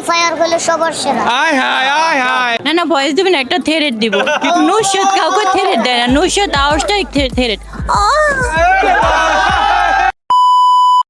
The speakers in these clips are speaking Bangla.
ফায়ার হলো সবার সেরা। আয় হায় আয় হায়। না না ভয়েস দিবেন একটা থেরেট দিব নুসরত কাউকে থেরেট দেয় না নুসরত আওয়াজটাই থেরেট।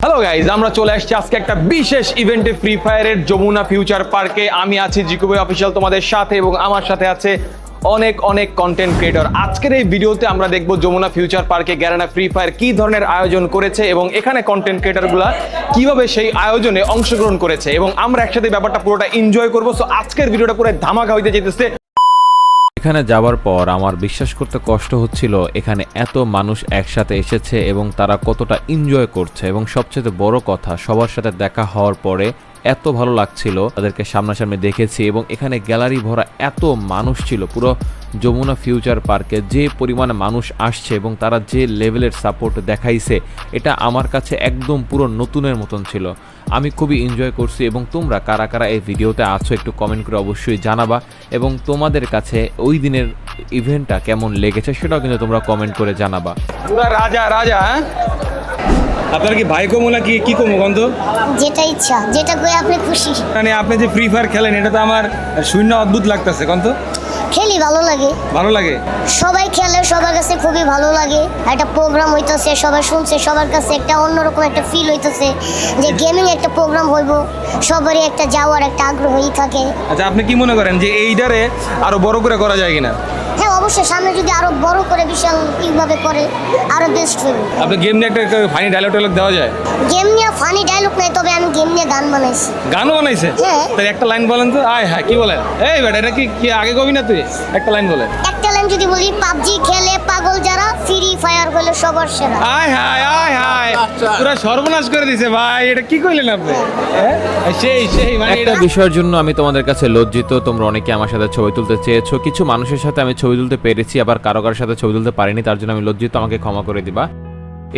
হ্যালো গাইজ, আমরা চলে আসছি আজকে একটা বিশেষ ইভেন্টে ফ্রি ফায়ারের যমুনা ফিউচার পার্কে। আমি আছি জিকু ভাই অফিসিয়াল তোমাদের সাথে, এবং আমার সাথে আছে অনেক অনেক কন্টেন্ট ক্রিয়েটর। আজকের এই ভিডিওতে আমরা দেখব যমুনা ফিউচার পার্কে গ্যারানা ফ্রি ফায়ার কি ধরনের আয়োজন করেছে এবং এখানে কন্টেন্ট ক্রিয়েটরগুলা কিভাবে সেই আয়োজনে অংশগ্রহণ করেছে, এবং আমরা একসাথে ব্যাপারটা পুরোটা এনজয় করবো। সো আজকের ভিডিওটা পুরো ধামাকা হইতে যেতেছে। এখানে যাওয়ার পর আমার বিশ্বাস করতে কষ্ট হচ্ছিল এখানে এত মানুষ একসাথে এসেছে এবং তারা কতটা এনজয় করছে, এবং সবচেয়ে বড় কথা সবার সাথে দেখা হওয়ার পরে এত ভালো লাগছিল তাদেরকে সামনাসামনি দেখেছি, এবং এখানে গ্যালারি ভরা এত মানুষ ছিল। পুরো যমুনা ফিউচার পার্কে যে পরিমাণে মানুষ আসছে এবং তারা যে লেভেলের সাপোর্ট দেখাইছে, এটা আমার কাছে একদম পুরো নতুনের মতন ছিল। আমি খুবই এনজয় করছি, এবং তোমরা কারা কারা এই ভিডিওতে আছো একটু কমেন্ট করে অবশ্যই জানাবা, এবং তোমাদের কাছে ওই দিনের ইভেন্টটা কেমন লেগেছে সেটাও কিন্তু তোমরা কমেন্ট করে জানাবা। পুরা রাজা রাজা। হ্যাঁ, আপনার কি ভাই কমো নাকি কি কমো গন্ধ? যেটা ইচ্ছা, যেটা করে আপনি খুশি। মানে আপনি যে ফ্রি ফায়ার খেলেন এটা তো আমার শূন্য অদ্ভুত লাগতেছে। গন্ধ খেলি ভালো লাগে, ভালো লাগে। সবাই খেলে, সবার কাছে খুবই ভালো লাগে। একটা প্রোগ্রাম হইতেছে, সবাই শুনছে, সবার কাছে একটা অন্যরকম একটা ফিল হইতেছে যে গেমিং একটা প্রোগ্রাম হইব, সবারই একটা যাওয়ার একটা আগ্রহই থাকে। আচ্ছা, আপনি কি মনে করেন যে এইটারে আরো বড় করে করা যায় কিনা? হ্যাঁ অবশ্যই, সামনে যদি আরো বড় করে বিশাল কিভাবে করে আরো বেস্ট হইব। আপনি গেম নিয়ে একটা ফানি ডায়লগ দেওয়া যায়? গেম নিয়ে ফানি ডায়লগ নাই, তবে আমি গেম নিয়ে গান বানাইছি। গানও বানাইছে? হ্যাঁ। তাই একটা লাইন বলেন তো। আয় হ্যাঁ, কি বলেন? এই বেটা এটা কি আগে কবি না তুই? একটা লাইন বলেন। একটা লাইন যদি বলি, পাবজি খেলে পাগল যারা, ফ্রি ফায়ার হলো সবার সেরা। আয় হায় আয় হায়, পুরো সর্বনাশ করে দিছে ভাই। এটা কি কইলেন আপনি? হ্যাঁ সেই মানে একটা বিষয়ের জন্য আমি তোমাদের কাছে লজ্জিত। তোমরা অনেকে আমার সাথে ছবি তুলতে চেয়েছো, কিছু মানুষের সাথে আমি ছবি তুলতে পেরেছি, আবার কারো কারোর সাথে ছবি তুলতে পারিনি, তার জন্য আমি লজ্জিত, আমাকে ক্ষমা করে দিবা।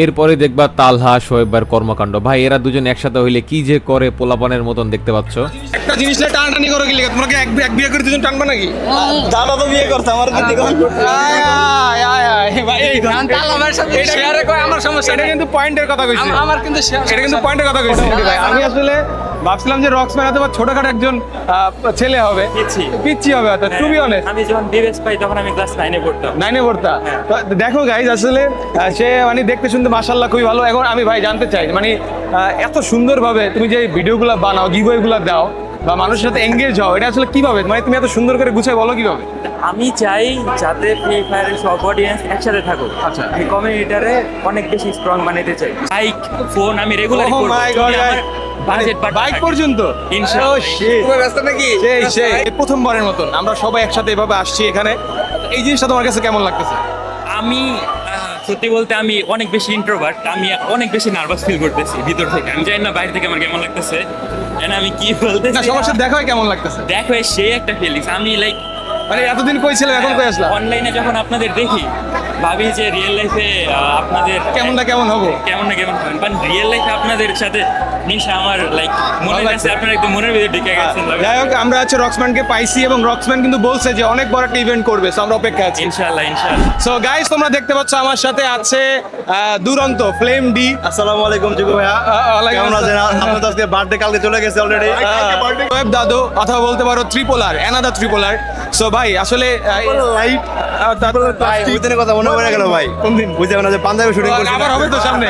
এরপরে দেখবা তালহা শোয়েবার কর্মকাণ্ড। ভাই এরা দুজন একসাথে হইলে কি যে করে পোলাপানের মতন দেখতে পাচ্ছ। একটা জিনিস টানাটানি করো কি লাগে? তোমরা কি এক বিয়ে করে দুজন টানবা নাকি? দাদা তো বিয়ে করছে আমার দিকে। আয় আয় আয় ভাই, এই তালহার সাথে শেয়ারে কয় আমার সমস্যা। এটা কিন্তু পয়েন্টের কথা কইছি। আমার কিন্তু এটা কিন্তু পয়েন্টের কথা কইছি ভাই। আমি আসলে ভাবছিলাম যে রক্সম্যান অথবা ছোটখাটো একজন ছেলে হবে, পিচ্ছি হবে। টু বি অনেস্ট, আমি যখন ডিএস পাই তখন আমি ক্লাস 9 এ পড়তাম। 9 এ পড়তা। তো দেখো গাইজ, আসলে সে মানে দেখতে শুনতে মাশাআল্লাহ খুবই ভালো। এখন আমি ভাই জানতে চাই, মানে এত সুন্দরভাবে তুমি যে ভিডিওগুলো বানাও, গিভওয়েগুলো দাও বা মানুষের সাথে এঙ্গেজ হও, এটা আসলে কিভাবে? মানে তুমি এত সুন্দর করে গুছিয়ে বলো কিভাবে? আমি চাই যাতে ফ্রি ফায়ারের সব অডিয়েন্স একসাথে থাকুক। আচ্ছা। এই কমিউনিটিটারে অনেক বেশি স্ট্রং বানাতে চাই। বাইক ফোন আমি regularly Oh my God, budget bike পর্যন্ত ইনশাআল্লাহ। Oh shit. সেই প্রথমবারের মতন আমরা সবাই একসাথে এভাবে আসছি এখানে। এই জিনিসটা তোমার কাছে কেমন লাগতেছে? আমি সত্যি বলতে আমি অনেক বেশি ইন্ট্রোভার্ট, আমি অনেক বেশি নার্ভাস ফিল করতেছি ভিতর থেকে। আমি জানি না বাইরে থেকে আমার কেমন লাগতেছে, আমি কি বলতেছি না, সবার সাথে দেখা হয় কেমন লাগতেছে? দেখো সেই একটা ফিলিংস। আমি লাইক মানে এতদিন কই ছিলাম, এখন কই আসলাম? অনলাইনে যখন আপনাদের দেখি ভাবি যে রিয়েল লাইফে আপনাদের কেমন হবো, কেমন হবেন, বাট রিয়েল লাইফে আপনাদের সাথে নিশা আমার লাইক মনে হচ্ছে আপনার একদম মনের ভিতরে ঢুকে গেছেন। যাই হোক, আমরা হচ্ছে রক্সম্যানকে পাইছি, এবং রক্সম্যান কিন্তু বলছে যে অনেক বড় একটা ইভেন্ট করবে। সো আমরা অপেক্ষা আছি ইনশাআল্লাহ। সো গাইস, তোমরা দেখতে পাচ্ছ আমার সাথে আছে দুরন্ত ফ্লেম ডি। আসসালামু আলাইকুম জিগো ভাইয়া, কেমন আছেন? আপনার তো আজকে বার্থডে কালকে চলে গেছে অলরেডি। ওয়েব দাদু অথবা বলতে পারো ট্রিপোলার, অ্যানাদার ট্রিপোলার। সো ভাই আসলে লাইট ওইদিনের কথা মনে পড়ে গেল ভাই। কোন দিন? বুঝতে পারলাম যে পাঞ্জাবি শুটিং করছি। আবার হবে তো সামনে।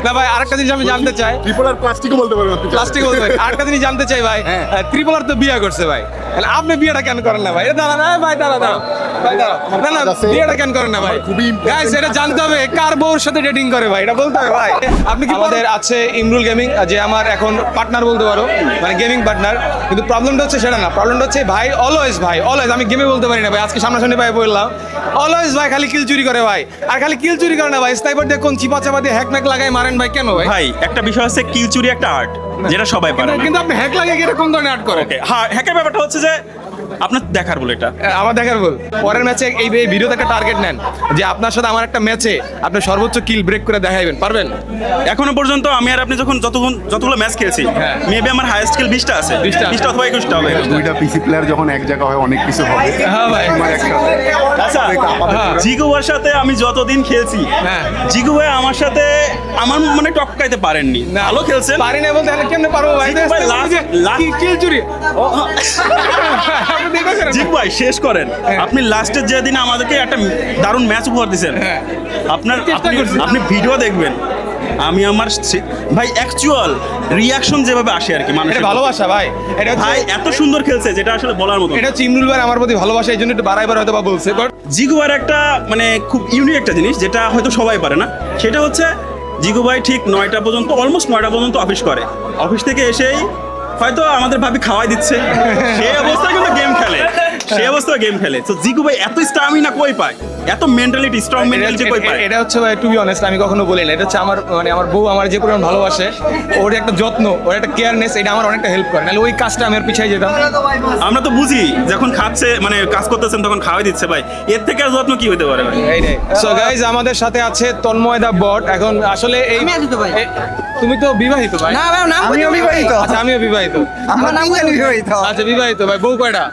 না ভাই, আরেকটা জিনিস আমি জানতে চাই। ট্রিপলার প্লাস্টিকও বলতে পারবেন। প্লাস্টিক বলতে পারি। আরেকটা জিনিস জানতে চাই ভাই, ট্রিপলার তো বিয়ে করছে ভাই, তাহলে আপনি বিয়েটা কেন করেন না ভাই? দাঁড়া না ভাই, দাঁড়া ভাই, দাঁড়া। না বিয়েটা কেন করেন না ভাই? গাইস, এটা জানতে হবে কার বউর সাথে ডেটিং করে ভাই, এটা বলতে হবে ভাই। আপনি কি? আমাদের আছে ইমরুল গেমিং, যে আমার এখন পার্টনার বলতে পারো, মানে গেমিং পার্টনার। কিন্তু প্রবলেমটা হচ্ছে সেটা না, প্রবলেমটা হচ্ছে ভাই অলওয়েজ আমি গেমে বলতে পারি না ভাই। আজকে সামনাসামনি ভাই বললাম, অলওয়েজ ভাই খালি কিল চুরি করে ভাই। আর খালি কিল চুরি করে না ভাই, স্নাইপার দিয়ে কোন চিপা চাপা দিয়ে হ্যাক ম্যাক লাগাই মারেন ভাই। কেন ভাই? ভাই একটা বিষয় আছে, কিল চুরি একটা আর্ট, যেটা সবাই পারে না। কিন্তু আপনি হ্যাক লাগিয়ে এটা কোন ধরনের আর্ট করেন? হ্যাঁ, হ্যাকের ব্যাপারটা হচ্ছে যে আপনার দেখার বলে এটা। আমার দেখার বল পরের ম্যাচে এই ভিডিওতে একটা টার্গেট নেন যে আপনার সাথে আমার একটা ম্যাচে আপনি সর্বোচ্চ কিল ব্রেক করে দেখাইবেন, পারবেন? এখনো পর্যন্ত আমি আর আপনি যতগুলো ম্যাচ খেলছি হ্যাঁ। মেবি আমার হাইয়েস্ট কিল 20টা আছে, 20টা অথবা 21টা হবে। দুইটা পিসি প্লেয়ার যখন এক জায়গা হয় অনেক কিছু হবে। হ্যাঁ ভাই। আচ্ছা, জিগু ভাইয়ের সাথে আমি যতদিন খেলছি, হ্যাঁ। জিগু ভাই আমার সাথে আমার মানে টক্কাইতে পারেননি। না, ভালো খেলছেন। পারি না বলতে আমি কেমনে পারবো ভাই? জিগু ভাই last- কিল চুরি। আপনি দেখেছেন? জিগু ভাই শেষ করেন। আপনি লাস্টের যেদিন আমাদেরকে একটা দারুণ ম্যাচ উপহার দিয়েছেন, হ্যাঁ। চেষ্টা আপনি করছি। আপনি ভিডিও দেখবেন। আমি আমার ভাই অ্যাকচুয়াল রিয়াকশন যেভাবে আসে আর কি মানুষের, এটা ভালোবাসা ভাই। এটা হচ্ছে ভাই এত সুন্দর খেলছে যেটা আসলে বলার মতো না। এটা হচ্ছে ইমরুল ভাই আমার প্রতি ভালোবাসা, এই জন্য একটু বাড়াইবার হয়তো বা বলছে, বাট জিগু ভাইয়ের একটা মানে খুব ইউনিক একটা জিনিস যেটা হয়তো সবাই পারে না, সেটা হচ্ছে জিগু ভাই ঠিক 9টা পর্যন্ত, অলমোস্ট 9টা পর্যন্ত অফিস করে। অফিস থেকে এসেই হয়তো আমাদের ভাবি খাওয়াই দিচ্ছে, সেই অবস্থায় কিন্তু গেম খেলে, সেই অবস্থায় গেম খেলে। তো জিগু ভাই এত স্টামিনা কই পায়, এত মেন্টালিটি, স্ট্রং মেন্টালিটি কই পায়? এটা হচ্ছে ভাই টু বি অনেস্ট আমি কখনো বলি না, এটা হচ্ছে আমার মানে আমার বউ আমার যে পরিমাণ ভালোবাসে, ওর একটা যত্ন, ওর একটা কেয়ারনেস, এটা আমার অনেকটা হেল্প করে, নাহলে ওই কাজটা আমি আর পিছিয়ে যেতাম। আমরা তো বুঝি যখন খাচ্ছে মানে কাজ করতেছেন তখন খাওয়াই দিচ্ছে, ভাই এর থেকে আর যত্ন কি হতে পারে ভাই? এইটাই। সো গাইজ আমাদের সাথে আছে তন্ময় দা বট। এখন আসলে এই তুমি তো বিবাহিত ভাই? না ভাই, নাম আমিও বিবাহিত। আচ্ছা আমিও বিবাহিত। আমার নাম বিবাহিত। আচ্ছা বিবাহিত ভাই, বউ কয়টা?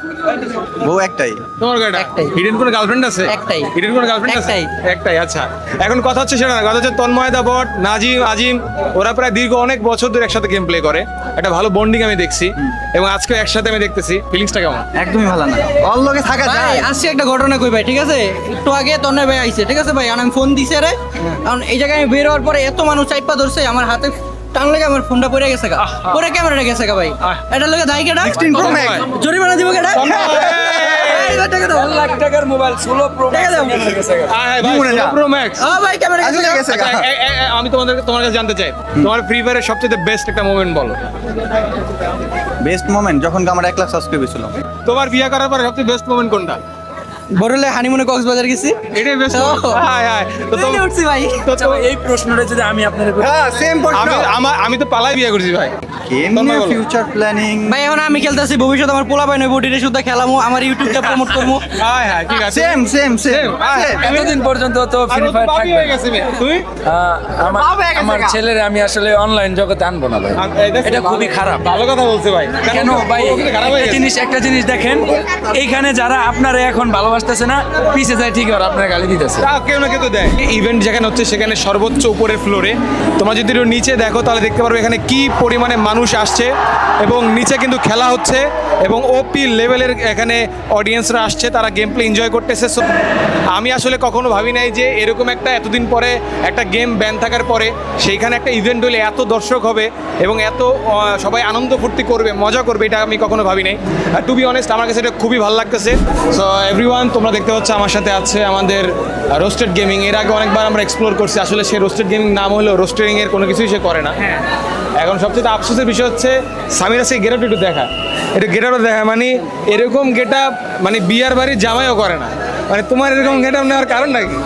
বউ একটাই। তোমার কয়টা? একটাই। হিডেন কোনো গার্লফ্রেন্ড আছে? একটাই। হিডেন কোনো গার্লফ্রেন্ড আছে? একটাই। একটাই। আচ্ছা এখন কথা হচ্ছে সেটা না, কথা হচ্ছে তন্ময় দা বট, নাজিম, আজিম, ওরা প্রায় দীর্ঘ অনেক বছর ধরে একসাথে গেম প্লে করে, একটা ভালো বন্ডিং আমি দেখছি, এবং আজকে একসাথে আমি দেখতেছি। ফিলিংসটা কেমন? একদমই ভালো না। ওর লগে থাকা ভাই যায়। আসছে একটা ঘটনা কই ভাই, ঠিক আছে? একটু আগে তন্ময় ভাই আইছে, ঠিক আছে ভাই, আর আমি ফোন দিছে রে, কারণ এই জায়গায় আমি বের হওয়ার পরে এত মানুষ চাইপা ধরছে, আমার হাতে টান লেগে আমার ফোনটা পড়ে গেছে গা, পরে ক্যামেরাটা গেছে গা ভাই। এটা লগে দাই কেডা? 16 Pro Max। জরিমানা দিব কেডা? এই ভাই, টাকা দাও। 1 লাখ টাকার মোবাইল 16 প্রো টাকা দাও। Pro max. ও ভাই ক্যামেরা গেছে গা। গেছে গা। আমি তোমার কাছে জানতে চাই, তোমার ফ্রি ফায়ারের সবচেয়ে বেস্ট একটা মোমেন্ট বলো। বেস্ট মোমেন্ট যখন আমার 1 লাখ সাবস্ক্রাইবার ছিল। তোমার বিয়ে করার পরে সবচেয়ে বেস্ট মোমেন্ট কোনটা? বড়লে হানিমুনে কক্সবাজার গেছি, এটাই বেস্ট। ও। High high. তো ট্রেনে উঠছি ভাই। এই প্রশ্নটা যদি আমি আপনার হ্যাঁ সেম প্রশ্ন। আমি তো পালাই বিয়ে করছি ভাই। গেম তন্ময় নিয়ে বলো। Future planning. ভাই এখন আমি খেলতেছি, ভবিষ্যৎ আমার পোলা পাই নয়, বডিরে শুদ্ধ খেলামু, আমার ইউটিউবটা প্রমোট করবো। হাই হাই, ঠিক আছে। সেম এতদিন পর্যন্ত তো আর ফ্রি ও তো ফায়ার পাগল থাকবে। হয়ে গেছে মেয়ে। তুই? আমার ছেলের আমি আসলে অনলাইন জগতে আনবো না ভাই, এটা খুবই খারাপ। ভালো কথা বলছে ভাই। কেন ভাই? ও কিন্তু খারাপ হয়ে গেছে। একটা জিনিস দেখেন, এইখানে যারা আপনারা এখন ভালোবাসতেছে না, পিছে যায় ঠিক আর আপনার গালি দিতেছে। তা কেউ না কেউ তো দেয়। ইভেন্ট যেখানে হচ্ছে সেখানে সর্বোচ্চ উপরের ফ্লোরে, তোমরা যদি একটু নিচে দেখো তাহলে দেখতে পারবে এখানে কি পরিমাণে মানুষ আসছে, এবং নিচে কিন্তু খেলা হচ্ছে, এবং ওপি লেভেলের এখানে অডিয়েন্সরা আসছে, তারা গেম প্লে এনজয় করতেছে। So, আমি আসলে কখনো ভাবি নাই যে এরকম একটা এতদিন পরে একটা গেম ব্যান থাকার পরে সেইখানে একটা ইভেন্ট হলে এত দর্শক হবে এবং এত সবাই আনন্দ ফুর্তি করবে, মজা করবে, এটা আমি কখনো ভাবি নাই। আর টু বি অনেস্ট আমার কাছে এটা খুবই ভালো লাগতেছে। সো এভরিওয়ান, তোমরা দেখতে পাচ্ছ আমার সাথে আছে আমাদের রোস্টেড গেমিং। এর আগে অনেকবার আমরা এক্সপ্লোর করছি, আসলে সে রোস্টেড গেমিং নাম হলেও রোস্টেডিং এর কোনো কিছুই সে করে না। এখন সবচেয়ে আফসোসের বিষয় হচ্ছে সামিরা সেই গেট আপ একটু দেখা, এটা গেট আপটা দেখা, মানে এরকম গেট আপ মানে বিয়ার বাড়ির জামাইও করে না। মানে তোমার এরকম গেট আপ নেওয়ার কারণ নাকি?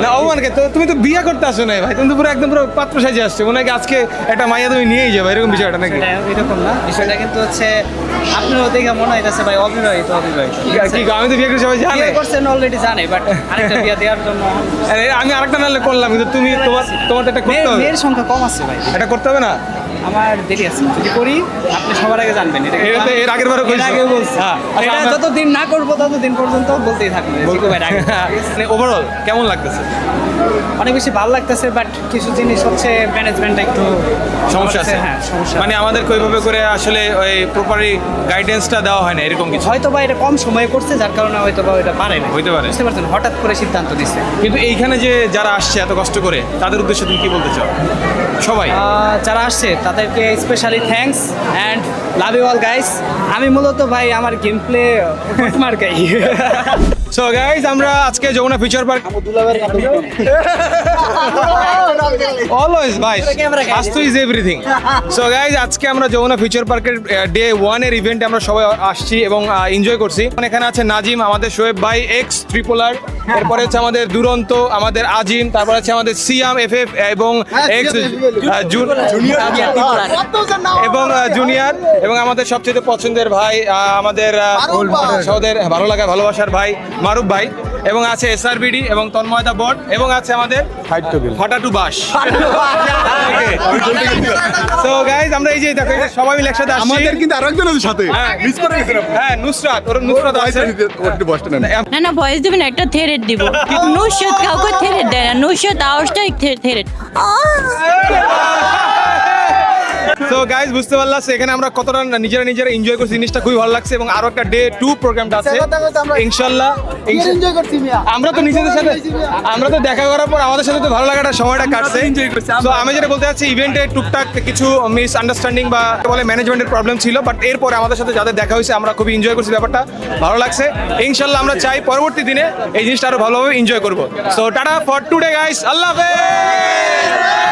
না অপমানকে তো তুমি তো বিয়ে করতে আসো নাই ভাই, তুমি তো পুরো একদম পুরো পাত্র সাজে আসছো, মনে হয় কি আজকে একটা মাইয়া তুমি নিয়েই যাবে, এরকম বিষয়টা নাকি? এরকম না, বিষয়টা কিন্তু হচ্ছে আপনারও দেখে মনে হইতেছে ভাই অবিবাহিত। কি আমি তো বিয়ে করে সবাই জানে, বিয়ে করছেন অলরেডি জানে, বাট আরেকটা বিয়ে দেওয়ার জন্য আরে আমি আরেকটা নাহলে করলাম, কিন্তু তুমি তোমার তো একটা করতে হবে। মেয়ের সংখ্যা কম আছে ভাই, এটা করতে হবে না? আমার দেরি আছে, যদি করি আপনি সবার আগে জানবেন। এটা এটা তো এর আগের বারও এর কইছো। আগেও বলছি। হ্যাঁ, আচ্ছা, এটা যতদিন না করবো ততদিন পর্যন্ত বলতেই থাকবে। জিকু ভাই রাগে। মানে ওভারঅল কেমন লাগতেছে? অনেক বেশি ভালো লাগতেছে, বাট কিছু জিনিস হচ্ছে ম্যানেজমেন্টটা একটু সমস্যা আছে। হ্যাঁ সমস্যা। মানে আমাদের ওইভাবে করে আসলে ওই প্রপারলি গাইডেন্সটা দেওয়া হয় না, এরকম কিছু হয়তো বা এটা কম সময়ে করছে, যার কারণে হয়তো বা এটা পারে না। হইতে পারে। বুঝতে পারছেন, হঠাৎ করে সিদ্ধান্ত নিচ্ছে। কিন্তু এইখানে যে যারা আসছে এত কষ্ট করে, তাদের উদ্দেশ্যে তুমি কি বলতে চাও? সবাই যারা আসছে তাদেরকে specially thanks and love you all guys. আমি মূলত ভাই আমার গেম প্লে মার্কাই। সো গাইজ আমরা আজকে যমুনা ফিউচার পার্ক অলওয়েজ ভাই আস্তু ইজ এভরিথিং। সো গাইজ আজকে আমরা যমুনা ফিউচার পার্কের ডে 1 এর ইভেন্টে আমরা সবাই আসছি এবং এনজয় করছি। এখানে আছে নাজিম, আমাদের শোয়েব ভাই, এক্স ট্রিপলার, এরপরে হচ্ছে আমাদের দুরন্ত, আমাদের আজিম, তারপর আছে আমাদের সিয়াম, এফএফ এবং এক্স জুনিয়র এবং জুনিয়র এবং আমাদের সবচেয়ে পছন্দের ভাই আমাদের সহদের ভালো লাগা ভালোবাসার ভাই মারুফ ভাই এবং আছে এসআরবিডি এবং তন্ময়দা বট এবং আছে আমাদের ফাটাটু বাস। সো গাইজ আমরা এই যে দেখো এই যে সবাই মিলে একসাথে আসছি। আমাদের কিন্তু আরো একজন আছে সাথে মিস করে গেছেন আপনি। হ্যাঁ নুসরাত আছে। একটু বসতে নেন। না না ভয়েস দিবেন একটা থেরেট দিব কিন্তু নুসরাত কাউকে থেরেট দেয় না নুসরাত আওয়াজটাই থেরেট সো গাইজ বুঝতে পারলাম এখানে আমরা কতটা নিজেরা এনজয় করছি, জিনিসটা খুবই ভালো লাগছে এবং আরো একটা ডে 2 প্রোগ্রামটা আছে ইনশাআল্লাহ। আমরা তো নিজেদের সাথে আমরা তো দেখা করার পর আমাদের সাথে তো ভালো লাগাটা সময়টা কাটছে। সো আমি যেটা বলতে চাচ্ছি ইভেন্টে টুকটাক কিছু মিস আন্ডারস্ট্যান্ডিং বা বলে ম্যানেজমেন্টের প্রবলেম ছিল, বাট এরপরে আমাদের সাথে যাদের দেখা হয়েছে আমরা খুবই এনজয় করছি, ব্যাপারটা ভালো লাগছে। ইনশাআল্লাহ আমরা চাই পরবর্তী দিনে এই জিনিসটা আরো ভালোভাবে এনজয় করবো। So tata for today guys, আল্লাহ হাফেজ।